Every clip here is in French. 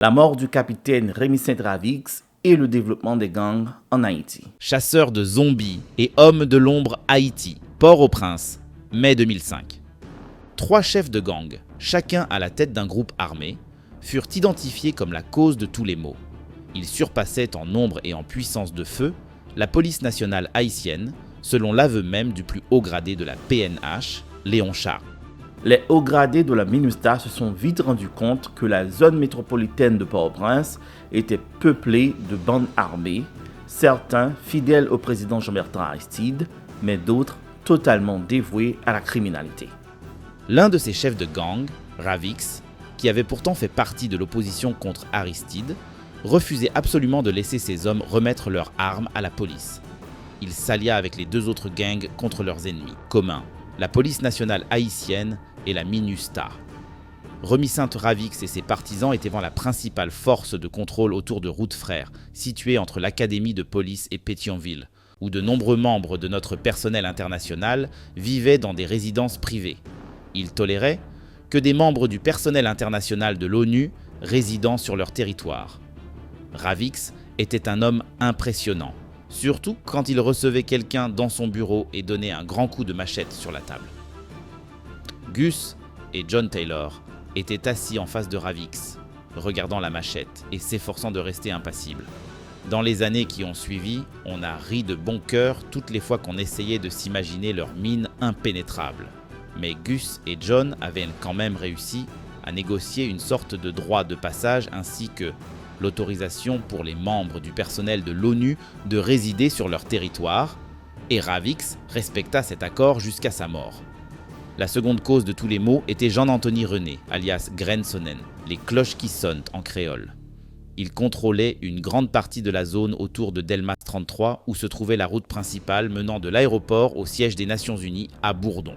la mort du capitaine Rémi Saint-Ravix et le développement des gangs en Haïti. Chasseurs de zombies et hommes de l'ombre Haïti, Port-au-Prince, mai 2005. 3 chefs de gang, chacun à la tête d'un groupe armé, furent identifiés comme la cause de tous les maux. Ils surpassaient en nombre et en puissance de feu la police nationale haïtienne, selon l'aveu même du plus haut gradé de la PNH, Léon Charles. Les hauts gradés de la MINUSTAH se sont vite rendus compte que la zone métropolitaine de Port-au-Prince était peuplée de bandes armées, certains fidèles au président Jean-Bertrand Aristide, mais d'autres totalement dévoués à la criminalité. L'un de ces chefs de gang, Ravix, qui avait pourtant fait partie de l'opposition contre Aristide, refusait absolument de laisser ses hommes remettre leurs armes à la police. Il s'allia avec les 2 autres gangs contre leurs ennemis communs, la police nationale haïtienne et la MINUSTAH. Remy Saint-Ravix et ses partisans étaient la principale force de contrôle autour de Route Frère, située entre l'académie de police et Pétionville, où de nombreux membres de notre personnel international vivaient dans des résidences privées. Ils toléraient que des membres du personnel international de l'ONU résidant sur leur territoire. Ravix était un homme impressionnant, surtout quand il recevait quelqu'un dans son bureau et donnait un grand coup de machette sur la table. Gus et John Taylor étaient assis en face de Ravix, regardant la machette et s'efforçant de rester impassibles. Dans les années qui ont suivi, on a ri de bon cœur toutes les fois qu'on essayait de s'imaginer leur mine impénétrable. Mais Gus et John avaient quand même réussi à négocier une sorte de droit de passage ainsi que l'autorisation pour les membres du personnel de l'ONU de résider sur leur territoire, et Ravix respecta cet accord jusqu'à sa mort. La seconde cause de tous les maux était Jean-Anthony René, alias Grensonen, les cloches qui sonnent en créole. Il contrôlait une grande partie de la zone autour de Delmas 33 où se trouvait la route principale menant de l'aéroport au siège des Nations Unies à Bourdon.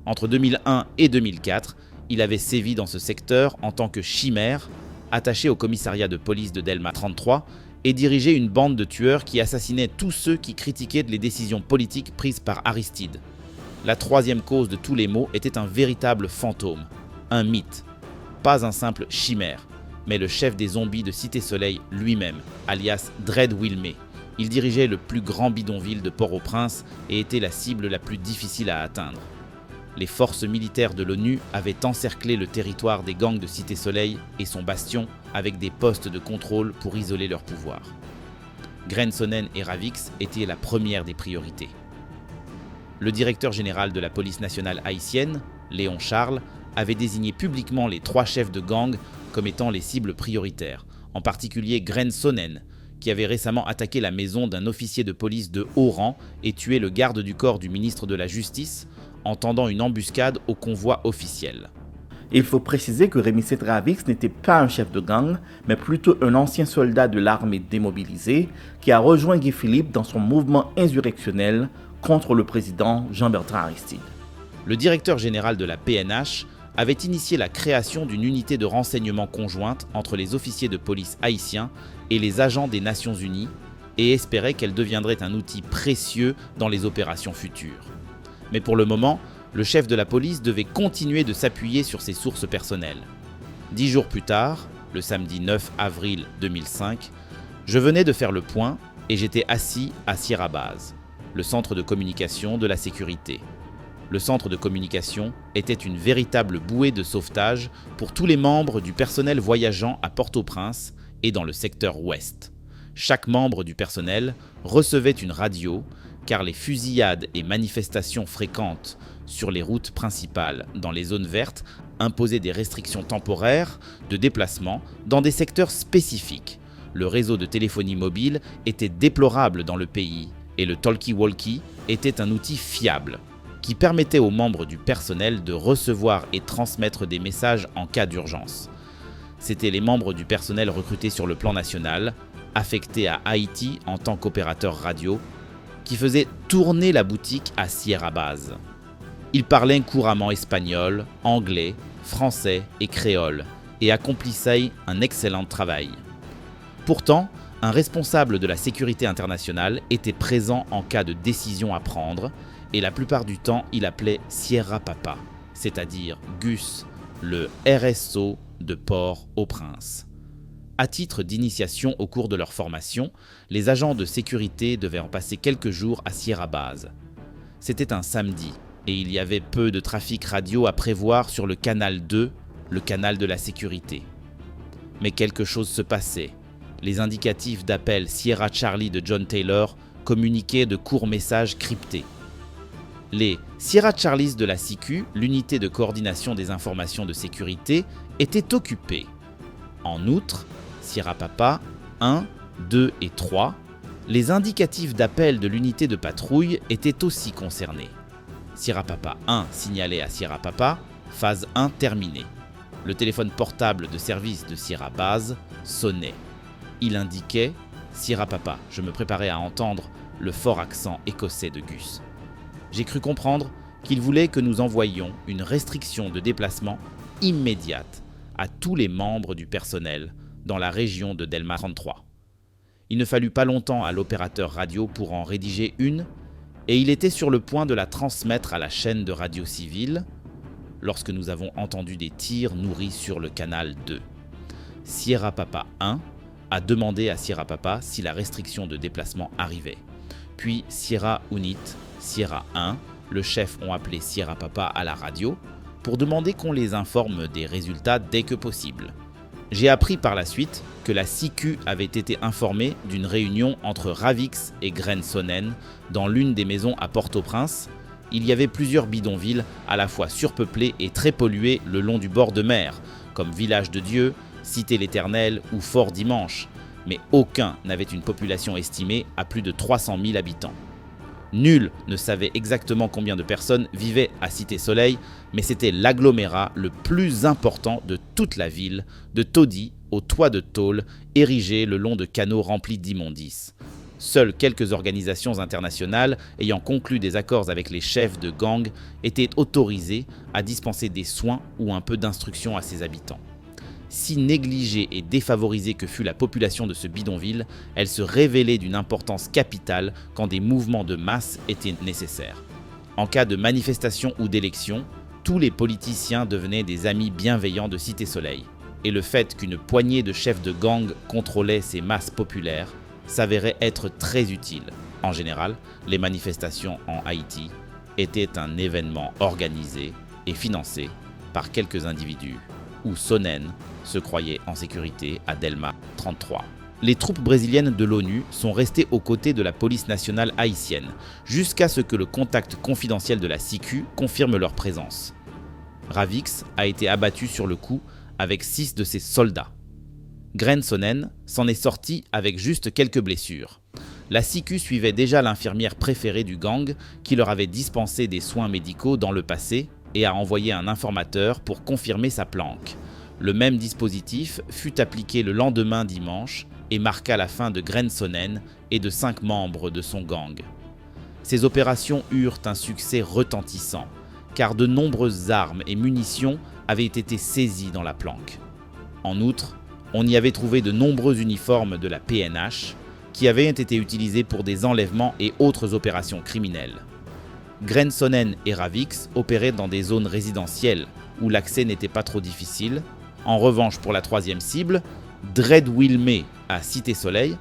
Entre 2001 et 2004, il avait sévi dans ce secteur en tant que chimère, attaché au commissariat de police de Delmas 33 et dirigeait une bande de tueurs qui assassinaient tous ceux qui critiquaient les décisions politiques prises par Aristide. La 3e cause de tous les maux était un véritable fantôme, un mythe, pas un simple chimère, mais le chef des zombies de Cité Soleil lui-même, alias Dread Wilmé. Il dirigeait le plus grand bidonville de Port-au-Prince et était la cible la plus difficile à atteindre. Les forces militaires de l'ONU avaient encerclé le territoire des gangs de Cité Soleil et son bastion avec des postes de contrôle pour isoler leur pouvoir. Grensonen et Ravix étaient la première des priorités. Le directeur général de la police nationale haïtienne, Léon Charles, avait désigné publiquement les 3 chefs de gang comme étant les cibles prioritaires, en particulier Grensonen, qui avait récemment attaqué la maison d'un officier de police de haut rang et tué le garde du corps du ministre de la Justice, en tendant une embuscade au convoi officiel. Il faut préciser que Rémi Saint-Ravix n'était pas un chef de gang, mais plutôt un ancien soldat de l'armée démobilisée qui a rejoint Guy Philippe dans son mouvement insurrectionnel contre le président Jean-Bertrand Aristide. Le directeur général de la PNH avait initié la création d'une unité de renseignement conjointe entre les officiers de police haïtiens et les agents des Nations Unies et espérait qu'elle deviendrait un outil précieux dans les opérations futures. Mais pour le moment, le chef de la police devait continuer de s'appuyer sur ses sources personnelles. 10 jours plus tard, le samedi 9 avril 2005, je venais de faire le point et j'étais assis à Sierra Base, le centre de communication de la sécurité. Le centre de communication était une véritable bouée de sauvetage pour tous les membres du personnel voyageant à Port-au-Prince et dans le secteur ouest. Chaque membre du personnel recevait une radio, car les fusillades et manifestations fréquentes sur les routes principales dans les zones vertes imposaient des restrictions temporaires de déplacement dans des secteurs spécifiques. Le réseau de téléphonie mobile était déplorable dans le pays et le talkie-walkie était un outil fiable qui permettait aux membres du personnel de recevoir et transmettre des messages en cas d'urgence. C'étaient les membres du personnel recrutés sur le plan national, affectés à Haïti en tant qu'opérateurs radio, qui faisait tourner la boutique à Sierra Base. Il parlait couramment espagnol, anglais, français et créole et accomplissait un excellent travail. Pourtant, un responsable de la sécurité internationale était présent en cas de décision à prendre et la plupart du temps, il appelait Sierra Papa, c'est-à-dire Gus, le RSO de Port-au-Prince. À titre d'initiation au cours de leur formation, les agents de sécurité devaient en passer quelques jours à Sierra Base. C'était un samedi, et il y avait peu de trafic radio à prévoir sur le canal 2, le canal de la sécurité. Mais quelque chose se passait. Les indicatifs d'appel Sierra Charlie de John Taylor communiquaient de courts messages cryptés. Les Sierra Charlies de la SICU, l'unité de coordination des informations de sécurité, étaient occupés. En outre, Sierra Papa 1, 2 et 3, les indicatifs d'appel de l'unité de patrouille étaient aussi concernés. Sierra Papa 1 signalait à Sierra Papa, phase 1 terminée. Le téléphone portable de service de Sierra Base sonnait. Il indiquait « Sierra Papa », je me préparais à entendre le fort accent écossais de Gus. J'ai cru comprendre qu'il voulait que nous envoyions une restriction de déplacement immédiate à tous les membres du personnel dans la région de Delma 33. Il ne fallut pas longtemps à l'opérateur radio pour en rédiger une, et il était sur le point de la transmettre à la chaîne de radio civile lorsque nous avons entendu des tirs nourris sur le canal 2. Sierra Papa 1 a demandé à Sierra Papa si la restriction de déplacement arrivait. Puis Sierra Unit, Sierra 1, le chef ont appelé Sierra Papa à la radio pour demander qu'on les informe des résultats dès que possible. J'ai appris par la suite que la SICU avait été informée d'une réunion entre Ravix et Grensonen dans l'une des maisons à Port-au-Prince. Il y avait plusieurs bidonvilles à la fois surpeuplés et très pollués le long du bord de mer, comme Village de Dieu, Cité l'Éternel ou Fort Dimanche, mais aucun n'avait une population estimée à plus de 300 000 habitants. Nul ne savait exactement combien de personnes vivaient à Cité Soleil, mais c'était l'agglomérat le plus important de toute la ville, de taudis au toit de tôle, érigé le long de canaux remplis d'immondices. Seules quelques organisations internationales ayant conclu des accords avec les chefs de gang étaient autorisées à dispenser des soins ou un peu d'instruction à ses habitants. Si négligée et défavorisée que fût la population de ce bidonville, elle se révélait d'une importance capitale quand des mouvements de masse étaient nécessaires. En cas de manifestation ou d'élection, tous les politiciens devenaient des amis bienveillants de Cité Soleil, et le fait qu'une poignée de chefs de gang contrôlait ces masses populaires s'avérait être très utile. En général, les manifestations en Haïti étaient un événement organisé et financé par quelques individus, où Sonnen se croyait en sécurité à Delma 33. Les troupes brésiliennes de l'ONU sont restées aux côtés de la police nationale haïtienne, jusqu'à ce que le contact confidentiel de la SICU confirme leur présence. Ravix a été abattu sur le coup avec 6 de ses soldats. Grensonen s'en est sorti avec juste quelques blessures. La SICU suivait déjà l'infirmière préférée du gang qui leur avait dispensé des soins médicaux dans le passé et a envoyé un informateur pour confirmer sa planque. Le même dispositif fut appliqué le lendemain dimanche et marqua la fin de Grensonen et de 5 membres de son gang. Ces opérations eurent un succès retentissant, car de nombreuses armes et munitions avaient été saisies dans la planque. En outre, on y avait trouvé de nombreux uniformes de la PNH qui avaient été utilisés pour des enlèvements et autres opérations criminelles. Grensonen et Ravix opéraient dans des zones résidentielles où l'accès n'était pas trop difficile. En revanche, pour la troisième cible, Dread-Wilmé à Cité Soleil,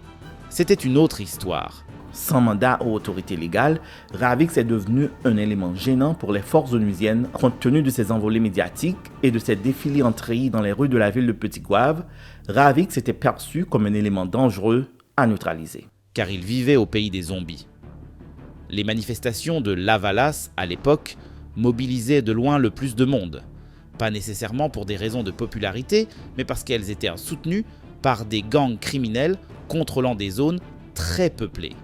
c'était une autre histoire. Sans mandat ou autorité légale, Ravix est devenu un élément gênant pour les forces onusiennes compte tenu de ses envolées médiatiques et de ses défilés en treillis dans les rues de la ville de Petit-Goâve. Ravix était perçu comme un élément dangereux à neutraliser. Car il vivait au pays des zombies. Les manifestations de Lavalas, à l'époque, mobilisaient de loin le plus de monde. Pas nécessairement pour des raisons de popularité, mais parce qu'elles étaient soutenues par des gangs criminels contrôlant des zones très peuplées.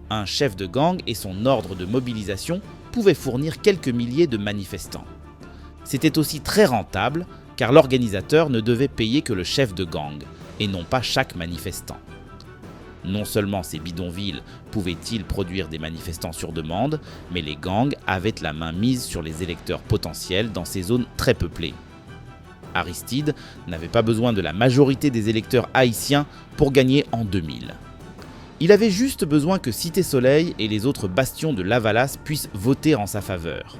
Un chef de gang et son ordre de mobilisation pouvaient fournir quelques milliers de manifestants. C'était aussi très rentable, car l'organisateur ne devait payer que le chef de gang, et non pas chaque manifestant. Non seulement ces bidonvilles pouvaient-ils produire des manifestants sur demande, mais les gangs avaient la main mise sur les électeurs potentiels dans ces zones très peuplées. Aristide n'avait pas besoin de la majorité des électeurs haïtiens pour gagner en 2000. Il avait juste besoin que Cité Soleil et les autres bastions de Lavalas puissent voter en sa faveur.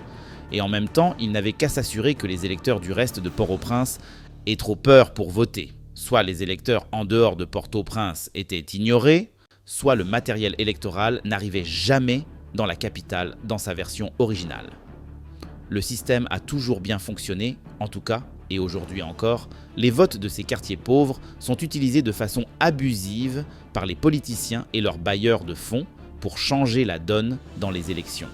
Et en même temps, il n'avait qu'à s'assurer que les électeurs du reste de Port-au-Prince aient trop peur pour voter, Soit les électeurs en dehors de Port-au-Prince étaient ignorés, soit le matériel électoral n'arrivait jamais dans la capitale dans sa version originale. Le système a toujours bien fonctionné, en tout cas, et aujourd'hui encore, les votes de ces quartiers pauvres sont utilisés de façon abusive par les politiciens et leurs bailleurs de fonds pour changer la donne dans les élections.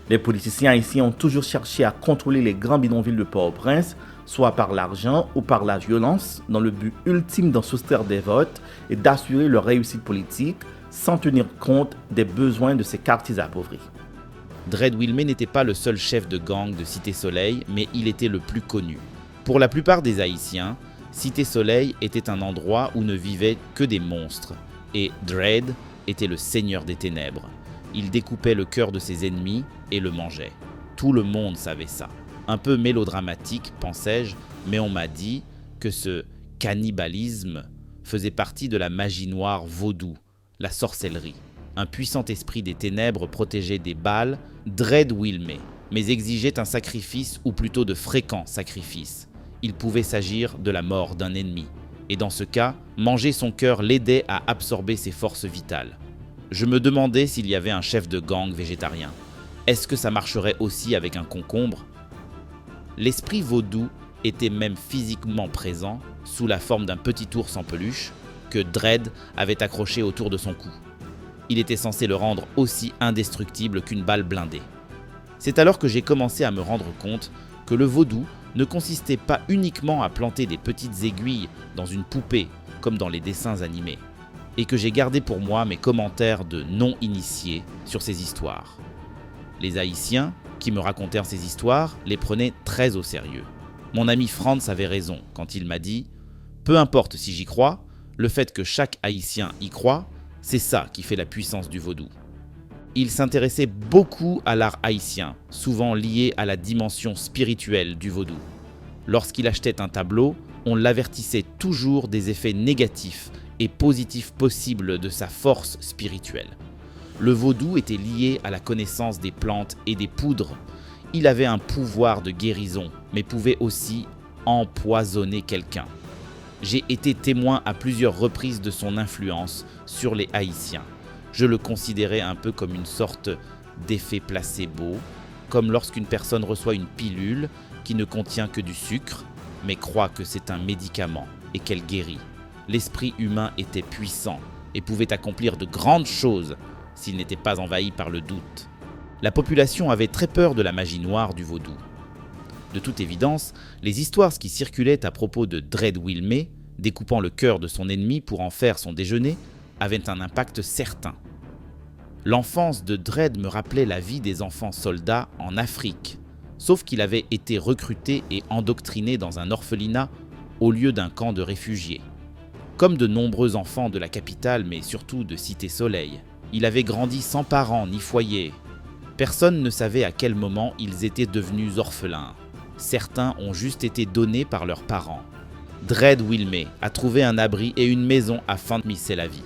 Les politiciens haïtiens ont toujours cherché à contrôler les grands bidonvilles de Port-au-Prince, soit par l'argent ou par la violence, dans le but ultime d'en soustraire des votes et d'assurer leur réussite politique sans tenir compte des besoins de ces quartiers appauvris. Dread Wilmé n'était pas le seul chef de gang de Cité Soleil, mais il était le plus connu. Pour la plupart des Haïtiens, Cité Soleil était un endroit où ne vivaient que des monstres, et Dread était le seigneur des ténèbres. Il découpait le cœur de ses ennemis et le mangeait. Tout le monde savait ça. Un peu mélodramatique, pensais-je, mais on m'a dit que ce cannibalisme faisait partie de la magie noire vaudou, la sorcellerie. Un puissant esprit des ténèbres protégeait des Baals Dread Wilmé, mais exigeait un sacrifice ou plutôt de fréquents sacrifices. Il pouvait s'agir de la mort d'un ennemi, et dans ce cas, manger son cœur l'aidait à absorber ses forces vitales. Je me demandais s'il y avait un chef de gang végétarien. Est-ce que ça marcherait aussi avec un concombre ? L'esprit vaudou était même physiquement présent sous la forme d'un petit ours en peluche que Dread avait accroché autour de son cou. Il était censé le rendre aussi indestructible qu'une balle blindée. C'est alors que j'ai commencé à me rendre compte que le vaudou ne consistait pas uniquement à planter des petites aiguilles dans une poupée comme dans les dessins animés, et que j'ai gardé pour moi mes commentaires de non-initiés sur ces histoires. Les Haïtiens qui me racontèrent ces histoires les prenaient très au sérieux. Mon ami Franz avait raison quand il m'a dit « Peu importe si j'y crois, le fait que chaque Haïtien y croit, c'est ça qui fait la puissance du vaudou. » Il s'intéressait beaucoup à l'art haïtien, souvent lié à la dimension spirituelle du vaudou. Lorsqu'il achetait un tableau, on l'avertissait toujours des effets négatifs et positifs possibles de sa force spirituelle. Le vaudou était lié à la connaissance des plantes et des poudres. Il avait un pouvoir de guérison, mais pouvait aussi empoisonner quelqu'un. J'ai été témoin à plusieurs reprises de son influence sur les Haïtiens. Je le considérais un peu comme une sorte d'effet placebo, comme lorsqu'une personne reçoit une pilule qui ne contient que du sucre, mais croit que c'est un médicament et qu'elle guérit. L'esprit humain était puissant et pouvait accomplir de grandes choses s'il n'était pas envahi par le doute. La population avait très peur de la magie noire du vaudou. De toute évidence, les histoires qui circulaient à propos de Dread Wilmé, découpant le cœur de son ennemi pour en faire son déjeuner, avaient un impact certain. L'enfance de Dread me rappelait la vie des enfants soldats en Afrique, sauf qu'il avait été recruté et endoctriné dans un orphelinat au lieu d'un camp de réfugiés. Comme de nombreux enfants de la capitale, mais surtout de Cité Soleil, il avait grandi sans parents ni foyer. Personne ne savait à quel moment ils étaient devenus orphelins. Certains ont juste été donnés par leurs parents. Dread Wilmé a trouvé un abri et une maison à Famille, c'est la vie.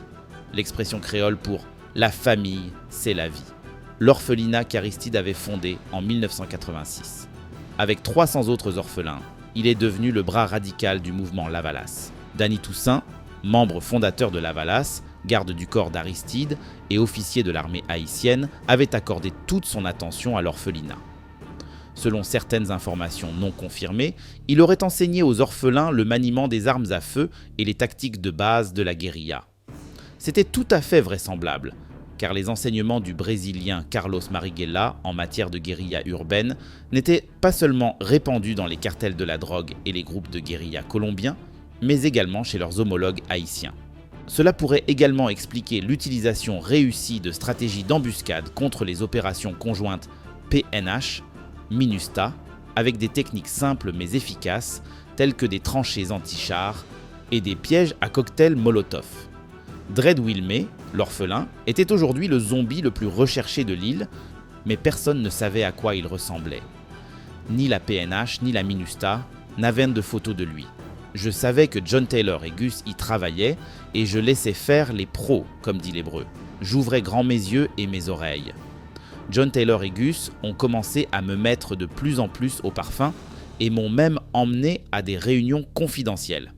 L'expression créole pour « la famille, c'est la vie ». L'orphelinat qu'Aristide avait fondé en 1986. Avec 300 autres orphelins, il est devenu le bras radical du mouvement Lavalas. Danny Toussaint, membre fondateur de Lavalas, garde du corps d'Aristide et officier de l'armée haïtienne, avait accordé toute son attention à l'orphelinat. Selon certaines informations non confirmées, il aurait enseigné aux orphelins le maniement des armes à feu et les tactiques de base de la guérilla. C'était tout à fait vraisemblable, car les enseignements du Brésilien Carlos Marighella en matière de guérilla urbaine n'étaient pas seulement répandus dans les cartels de la drogue et les groupes de guérilla colombiens, mais également chez leurs homologues haïtiens. Cela pourrait également expliquer l'utilisation réussie de stratégies d'embuscade contre les opérations conjointes PNH, MINUSTA, avec des techniques simples mais efficaces, telles que des tranchées anti-chars et des pièges à cocktail Molotov. Dread Wilmé, l'orphelin, était aujourd'hui le zombie le plus recherché de l'île, mais personne ne savait à quoi il ressemblait. Ni la PNH ni la MINUSTA n'avaient de photos de lui. Je savais que John Taylor et Gus y travaillaient et je laissais faire les pros, comme dit l'hébreu. J'ouvrais grand mes yeux et mes oreilles. John Taylor et Gus ont commencé à me mettre de plus en plus au parfum et m'ont même emmené à des réunions confidentielles.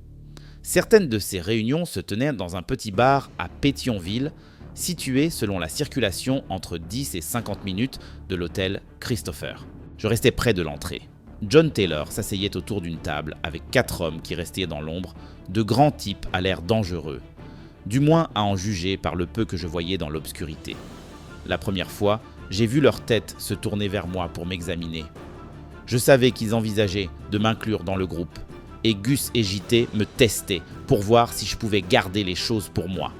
Certaines de ces réunions se tenaient dans un petit bar à Pétionville, situé selon la circulation entre 10 et 50 minutes de l'hôtel Christopher. Je restais près de l'entrée. John Taylor s'asseyait autour d'une table avec 4 hommes qui restaient dans l'ombre, de grands types à l'air dangereux, du moins à en juger par le peu que je voyais dans l'obscurité. La première fois, j'ai vu leur tête se tourner vers moi pour m'examiner. Je savais qu'ils envisageaient de m'inclure dans le groupe, et Gus et JT me testaient pour voir si je pouvais garder les choses pour moi.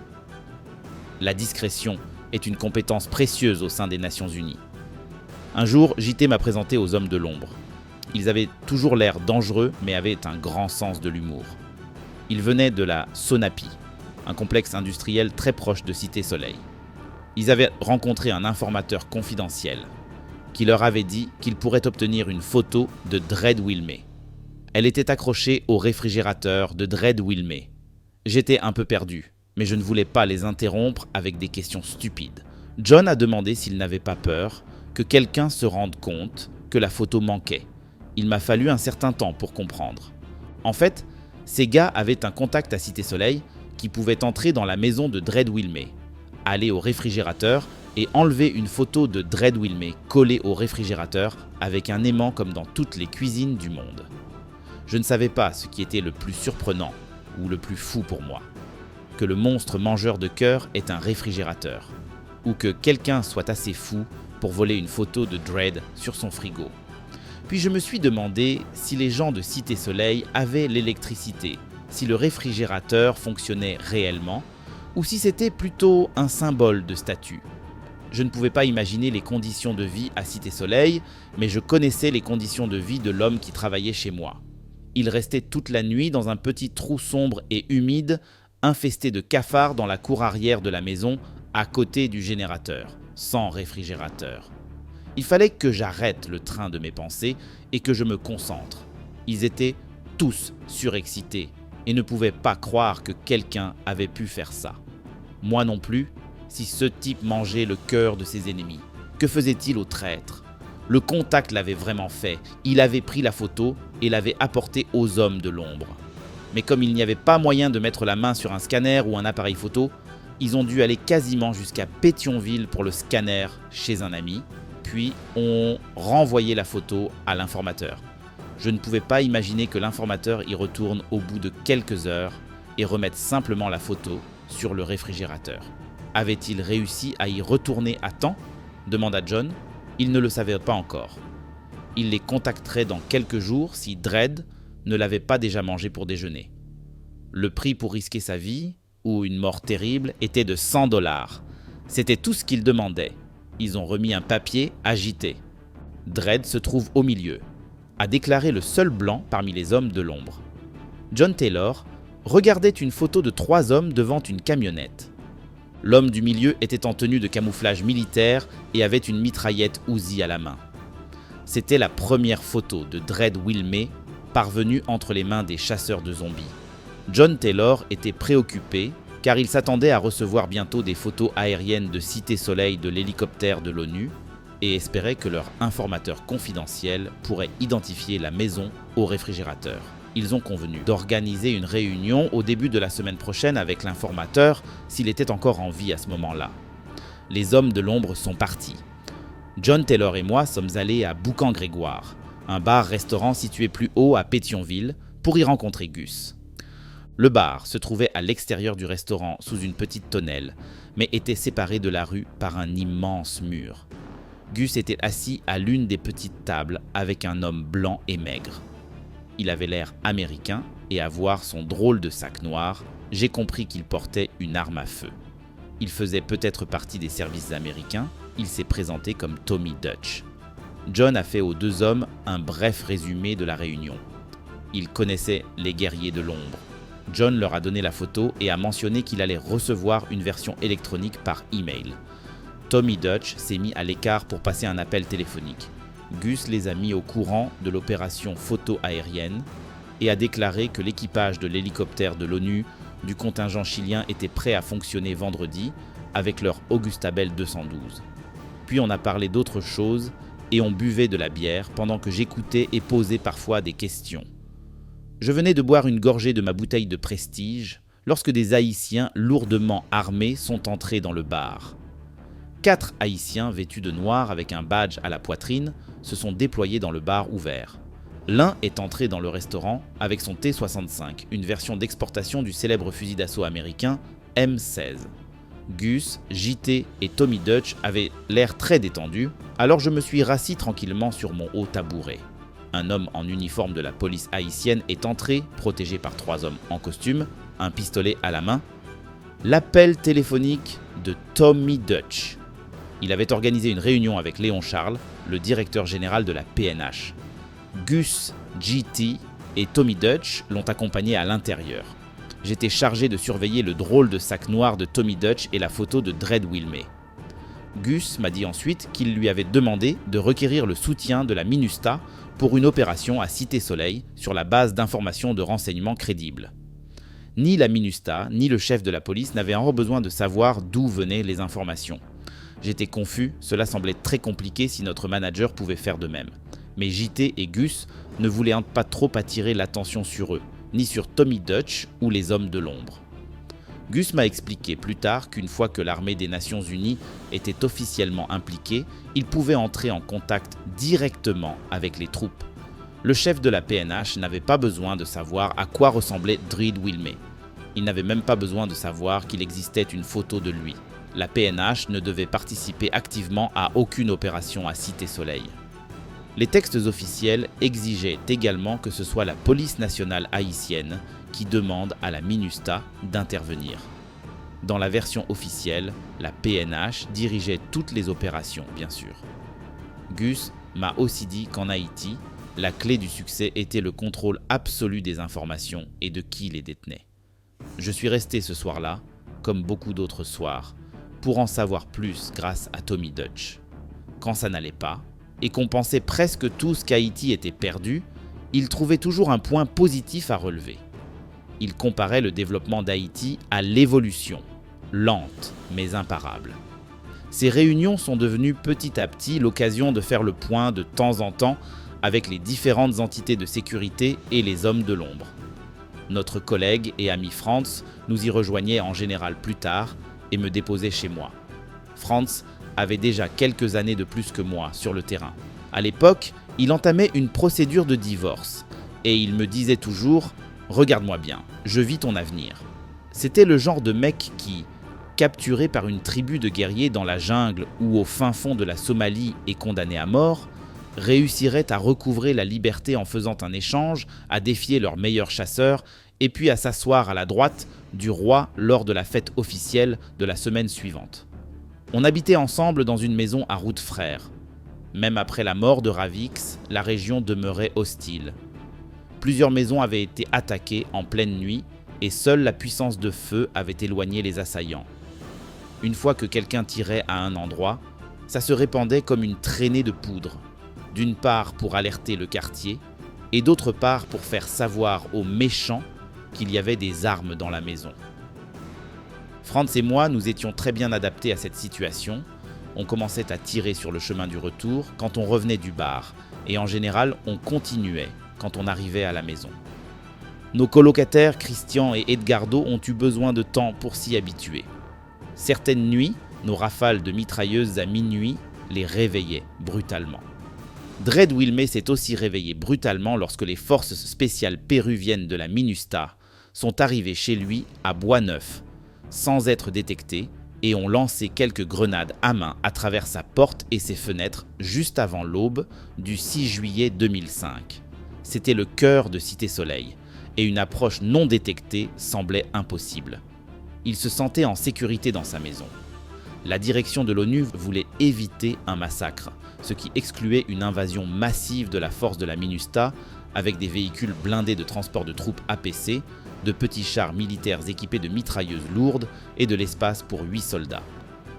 La discrétion est une compétence précieuse au sein des Nations Unies. Un jour, JT m'a présenté aux hommes de l'ombre. Ils avaient toujours l'air dangereux, mais avaient un grand sens de l'humour. Ils venaient de la Sonapi, un complexe industriel très proche de Cité Soleil. Ils avaient rencontré un informateur confidentiel qui leur avait dit qu'il pourrait obtenir une photo de Dredd Wilmé. Elle était accrochée au réfrigérateur de Dredd Wilmé. J'étais un peu perdu, mais je ne voulais pas les interrompre avec des questions stupides. John a demandé s'il n'avait pas peur que quelqu'un se rende compte que la photo manquait. Il m'a fallu un certain temps pour comprendre. En fait, ces gars avaient un contact à Cité Soleil qui pouvait entrer dans la maison de Dredd Wilmé, aller au réfrigérateur et enlever une photo de Dredd Wilmé collée au réfrigérateur avec un aimant comme dans toutes les cuisines du monde. Je ne savais pas ce qui était le plus surprenant ou le plus fou pour moi. Que le monstre mangeur de cœur est un réfrigérateur, ou que quelqu'un soit assez fou pour voler une photo de Dredd sur son frigo. Puis je me suis demandé si les gens de Cité Soleil avaient l'électricité, si le réfrigérateur fonctionnait réellement, ou si c'était plutôt un symbole de statut. Je ne pouvais pas imaginer les conditions de vie à Cité Soleil, mais je connaissais les conditions de vie de l'homme qui travaillait chez moi. Il restait toute la nuit dans un petit trou sombre et humide, infesté de cafards dans la cour arrière de la maison, à côté du générateur, sans réfrigérateur. Il fallait que j'arrête le train de mes pensées et que je me concentre. Ils étaient tous surexcités et ne pouvaient pas croire que quelqu'un avait pu faire ça. Moi non plus, si ce type mangeait le cœur de ses ennemis. Que faisait-il au traître ? Le contact l'avait vraiment fait. Il avait pris la photo et l'avait apportée aux hommes de l'ombre. Mais comme il n'y avait pas moyen de mettre la main sur un scanner ou un appareil photo, ils ont dû aller quasiment jusqu'à Pétionville pour le scanner chez un ami, puis ont renvoyé la photo à l'informateur. Je ne pouvais pas imaginer que l'informateur y retourne au bout de quelques heures et remette simplement la photo sur le réfrigérateur. Avait-il réussi à y retourner à temps ? Demanda John. Il ne le savait pas encore. Il les contacterait dans quelques jours si Dredd ne l'avait pas déjà mangé pour déjeuner. Le prix pour risquer sa vie, ou une mort terrible, était de $100. C'était tout ce qu'ils demandaient. Ils ont remis un papier agité. Dredd se trouve au milieu, a déclaré le seul blanc parmi les hommes de l'ombre. John Taylor regardait une photo de 3 hommes devant une camionnette. L'homme du milieu était en tenue de camouflage militaire et avait une mitraillette Uzi à la main. C'était la première photo de Dredd Wilmé parvenue entre les mains des chasseurs de zombies. John Taylor était préoccupé car il s'attendait à recevoir bientôt des photos aériennes de Cité Soleil de l'hélicoptère de l'ONU et espérait que leur informateur confidentiel pourrait identifier la maison au réfrigérateur. Ils ont convenu d'organiser une réunion au début de la semaine prochaine avec l'informateur s'il était encore en vie à ce moment-là. Les hommes de l'ombre sont partis. John Taylor et moi sommes allés à Boucan-Grégoire, un bar-restaurant situé plus haut à Pétionville, pour y rencontrer Gus. Le bar se trouvait à l'extérieur du restaurant sous une petite tonnelle, mais était séparé de la rue par un immense mur. Gus était assis à l'une des petites tables avec un homme blanc et maigre. Il avait l'air américain et à voir son drôle de sac noir, j'ai compris qu'il portait une arme à feu. Il faisait peut-être partie des services américains, il s'est présenté comme Tommy Dutch. John a fait aux 2 hommes un bref résumé de la réunion. Il connaissait les guerriers de l'ombre. John leur a donné la photo et a mentionné qu'il allait recevoir une version électronique par email. Tommy Dutch s'est mis à l'écart pour passer un appel téléphonique. Gus les a mis au courant de l'opération photo aérienne et a déclaré que l'équipage de l'hélicoptère de l'ONU du contingent chilien était prêt à fonctionner vendredi avec leur Augusta Bell 212. Puis on a parlé d'autres choses et on buvait de la bière pendant que j'écoutais et posais parfois des questions. Je venais de boire une gorgée de ma bouteille de prestige lorsque des Haïtiens lourdement armés sont entrés dans le bar. 4 Haïtiens vêtus de noir avec un badge à la poitrine se sont déployés dans le bar ouvert. L'un est entré dans le restaurant avec son T-65, une version d'exportation du célèbre fusil d'assaut américain M16. Gus, JT et Tommy Dutch avaient l'air très détendus, alors je me suis rassis tranquillement sur mon haut tabouret. Un homme en uniforme de la police haïtienne est entré, protégé par 3 hommes en costume, un pistolet à la main. L'appel téléphonique de Tommy Dutch. Il avait organisé une réunion avec Léon Charles, le directeur général de la PNH. Gus, JT et Tommy Dutch l'ont accompagné à l'intérieur. J'étais chargé de surveiller le drôle de sac noir de Tommy Dutch et la photo de Dread Wilmé. Gus m'a dit ensuite qu'il lui avait demandé de requérir le soutien de la MINUSTAH pour une opération à Cité-Soleil sur la base d'informations de renseignements crédibles. Ni la MINUSTAH, ni le chef de la police n'avaient encore besoin de savoir d'où venaient les informations. J'étais confus, cela semblait très compliqué si notre manager pouvait faire de même. Mais JT et Gus ne voulaient pas trop attirer l'attention sur eux, ni sur Tommy Dutch ou les hommes de l'ombre. Gus m'a expliqué plus tard qu'une fois que l'armée des Nations Unies était officiellement impliquée, il pouvait entrer en contact directement avec les troupes. Le chef de la PNH n'avait pas besoin de savoir à quoi ressemblait Dread Wilmé. Il n'avait même pas besoin de savoir qu'il existait une photo de lui. La PNH ne devait participer activement à aucune opération à Cité-Soleil. Les textes officiels exigeaient également que ce soit la police nationale haïtienne qui demande à la MINUSTAH d'intervenir. Dans la version officielle, la PNH dirigeait toutes les opérations, bien sûr. Gus m'a aussi dit qu'en Haïti, la clé du succès était le contrôle absolu des informations et de qui les détenait. Je suis resté ce soir-là, comme beaucoup d'autres soirs, pour en savoir plus grâce à Tommy Dutch. Quand ça n'allait pas, et qu'on pensait presque tous qu'Haïti était perdu, il trouvait toujours un point positif à relever. Il comparait le développement d'Haïti à l'évolution, lente mais imparable. Ces réunions sont devenues petit à petit l'occasion de faire le point de temps en temps avec les différentes entités de sécurité et les hommes de l'ombre. Notre collègue et ami Franz nous y rejoignait en général plus tard et me déposait chez moi. Franz avait déjà quelques années de plus que moi sur le terrain. À l'époque, il entamait une procédure de divorce et il me disait toujours « Regarde-moi bien, je vis ton avenir ». C'était le genre de mec qui, capturé par une tribu de guerriers dans la jungle ou au fin fond de la Somalie et condamné à mort, réussirait à recouvrer la liberté en faisant un échange, à défier leur meilleur chasseur et puis à s'asseoir à la droite du roi lors de la fête officielle de la semaine suivante. On habitait ensemble dans une maison à Route-Frère. Même après la mort de Ravix, la région demeurait hostile. Plusieurs maisons avaient été attaquées en pleine nuit et seule la puissance de feu avait éloigné les assaillants. Une fois que quelqu'un tirait à un endroit, ça se répandait comme une traînée de poudre, d'une part pour alerter le quartier et d'autre part pour faire savoir aux méchants qu'il y avait des armes dans la maison. Franz et moi, nous étions très bien adaptés à cette situation. On commençait à tirer sur le chemin du retour quand on revenait du bar et en général, on continuait quand on arrivait à la maison. Nos colocataires, Christian et Edgardo, ont eu besoin de temps pour s'y habituer. Certaines nuits, nos rafales de mitrailleuses à minuit les réveillaient brutalement. Dread Wilmé s'est aussi réveillé brutalement lorsque les forces spéciales péruviennes de la MINUSTAH sont arrivées chez lui à Bois-Neuf, sans être détectées, et ont lancé quelques grenades à main à travers sa porte et ses fenêtres juste avant l'aube du 6 juillet 2005. C'était le cœur de Cité-Soleil, et une approche non détectée semblait impossible. Il se sentait en sécurité dans sa maison. La direction de l'ONU voulait éviter un massacre, ce qui excluait une invasion massive de la force de la MINUSTAH avec des véhicules blindés de transport de troupes APC, de petits chars militaires équipés de mitrailleuses lourdes et de l'espace pour 8 soldats.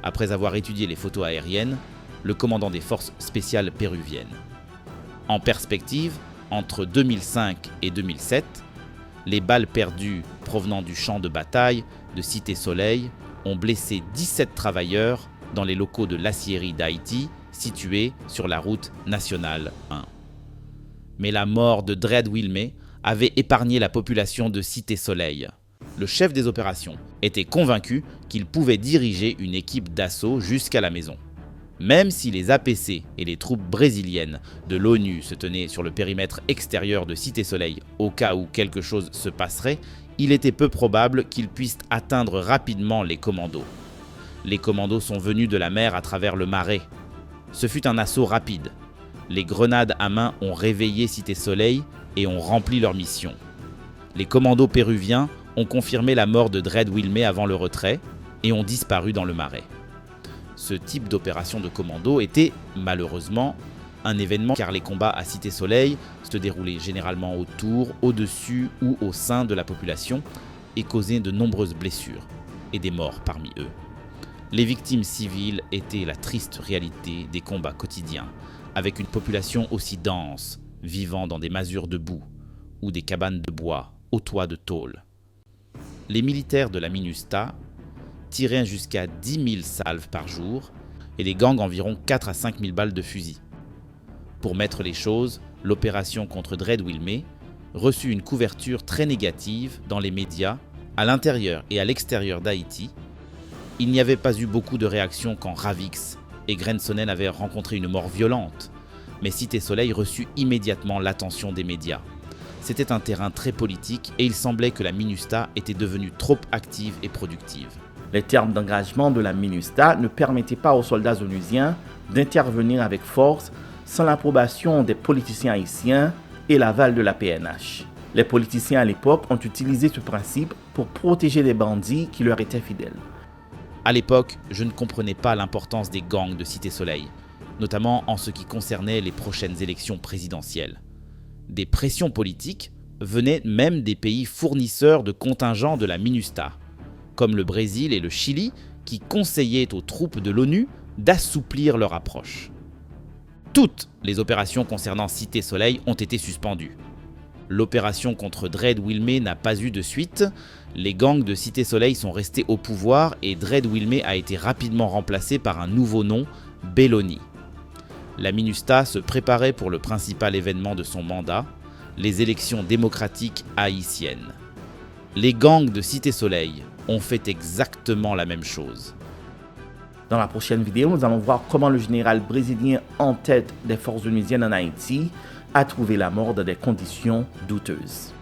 Après avoir étudié les photos aériennes, le commandant des forces spéciales péruviennes. En perspective, entre 2005 et 2007, les balles perdues provenant du champ de bataille de Cité-Soleil ont blessé 17 travailleurs dans les locaux de l'acierie d'Haïti situés sur la route nationale 1. Mais la mort de Dread Wilmé avait épargné la population de Cité Soleil. Le chef des opérations était convaincu qu'il pouvait diriger une équipe d'assaut jusqu'à la maison. Même si les APC et les troupes brésiliennes de l'ONU se tenaient sur le périmètre extérieur de Cité Soleil au cas où quelque chose se passerait, il était peu probable qu'ils puissent atteindre rapidement les commandos. Les commandos sont venus de la mer à travers le marais. Ce fut un assaut rapide. Les grenades à main ont réveillé Cité Soleil et ont rempli leur mission. Les commandos péruviens ont confirmé la mort de Dread Wilmé avant le retrait et ont disparu dans le marais. Ce type d'opération de commando était malheureusement un événement car les combats à Cité Soleil se déroulaient généralement autour, au-dessus ou au sein de la population et causaient de nombreuses blessures et des morts parmi eux. Les victimes civiles étaient la triste réalité des combats quotidiens, avec une population aussi dense, vivant dans des masures de boue ou des cabanes de bois au toit de tôle. Les militaires de la MINUSTAH tiraient jusqu'à 10 000 salves par jour et les gangs environ 4 à 5 000 balles de fusil. Pour mettre les choses, l'opération contre Dread Wilmé reçut une couverture très négative dans les médias, à l'intérieur et à l'extérieur d'Haïti. Il n'y avait pas eu beaucoup de réactions quand Ravix et Grensonen avaient rencontré une mort violente, mais Cité Soleil reçut immédiatement l'attention des médias. C'était un terrain très politique et il semblait que la MINUSTAH était devenue trop active et productive. Les termes d'engagement de la MINUSTAH ne permettaient pas aux soldats onusiens d'intervenir avec force sans l'approbation des politiciens haïtiens et l'aval de la PNH. Les politiciens à l'époque ont utilisé ce principe pour protéger les bandits qui leur étaient fidèles. À l'époque, je ne comprenais pas l'importance des gangs de Cité Soleil, notamment en ce qui concernait les prochaines élections présidentielles. Des pressions politiques venaient même des pays fournisseurs de contingents de la MINUSTAH, comme le Brésil et le Chili, qui conseillaient aux troupes de l'ONU d'assouplir leur approche. Toutes les opérations concernant Cité Soleil ont été suspendues. L'opération contre Dread Wilmé n'a pas eu de suite, les gangs de Cité Soleil sont restés au pouvoir et Dread Wilmé a été rapidement remplacé par un nouveau nom, Belloni. La MINUSTAH se préparait pour le principal événement de son mandat, les élections démocratiques haïtiennes. Les gangs de Cité Soleil ont fait exactement la même chose. Dans la prochaine vidéo, nous allons voir comment le général brésilien en tête des forces onusiennes en Haïti a trouvé la mort dans des conditions douteuses.